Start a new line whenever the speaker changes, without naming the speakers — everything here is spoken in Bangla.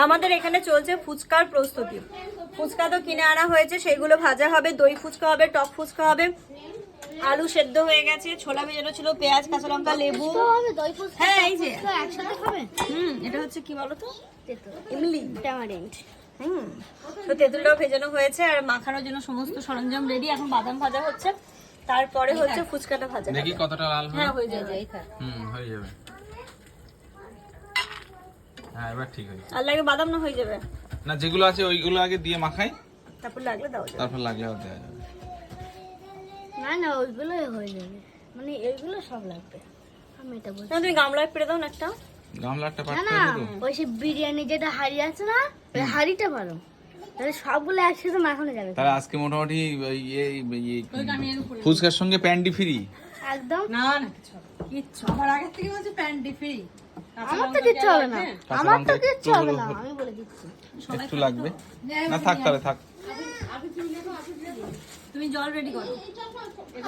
আমাদের এখানে চলছে ফুচকার প্রস্তুতি। ফুচকা তো কিনে আনা হয়েছে, সেগুলো ভাজা হবে, দই ফুচকা হবে, টক ফুচকা হবে, আলু সেদ্ধ হয়ে গেছে, ছোলা ভেজানো ছিল, পেঁয়াজ, কাঁচা লঙ্কা, লেবু। হ্যাঁ এই যে এটা হচ্ছে কি বলতো, ইমলি ট্যামারিন্ড। তো তেঁতুলটাও ভেজানো হয়েছে আর মাখানোর জন্য সমস্ত সরঞ্জাম রেডি। এখন বাদাম ভাজা হচ্ছে, তারপরে হচ্ছে ফুচকাটা ভাজা।
দেখি কতটা লাল
হ্যাঁ হয়ে যাবে।
হয়ে যাবে। হ্যাঁ এবার ঠিক হয়েছে।
আর লাগে বাদাম না হয়ে যাবে
না, যেগুলো আছে ওইগুলো আগে দিয়ে মাখাই,
তারপর লাগলে দাও যাবে।
তারপর লাগলে দেওয়া যাবে।
না ওইগুলোই হয়ে যাবে, মানে এইগুলো সব লাগবে। আমি এটা বলছি।
না তুমি গামলায় পেড়ে দাও না একটা।
গামলা একটা
না
পাত্র
না,
দেবো।
ওই সে বিরিয়ানি যেটা হাঁড়ি আছে না, ওই হাঁড়িটা ভালো, তাহলে সবগুলো একসাথে মাখানো যাবে।
তাহলে আজকে মোটামুটি ফুচকার সঙ্গে প্যান্ডি ফ্রি।
একদম
না না কিচ্ছু আবার আগের থেকে বলছে প্যান্ডি ফ্রি।
আমার তো কিচ্ছু হবে না,
কাঁচা
আমার তো
লঙ্কা
কিচ্ছু
একটু
হবে না,
হলুদ।
আমি বলে দিচ্ছি।
একটু লাগবে না, থাক তাহলে থাক।
তুমি জল রেডি করো।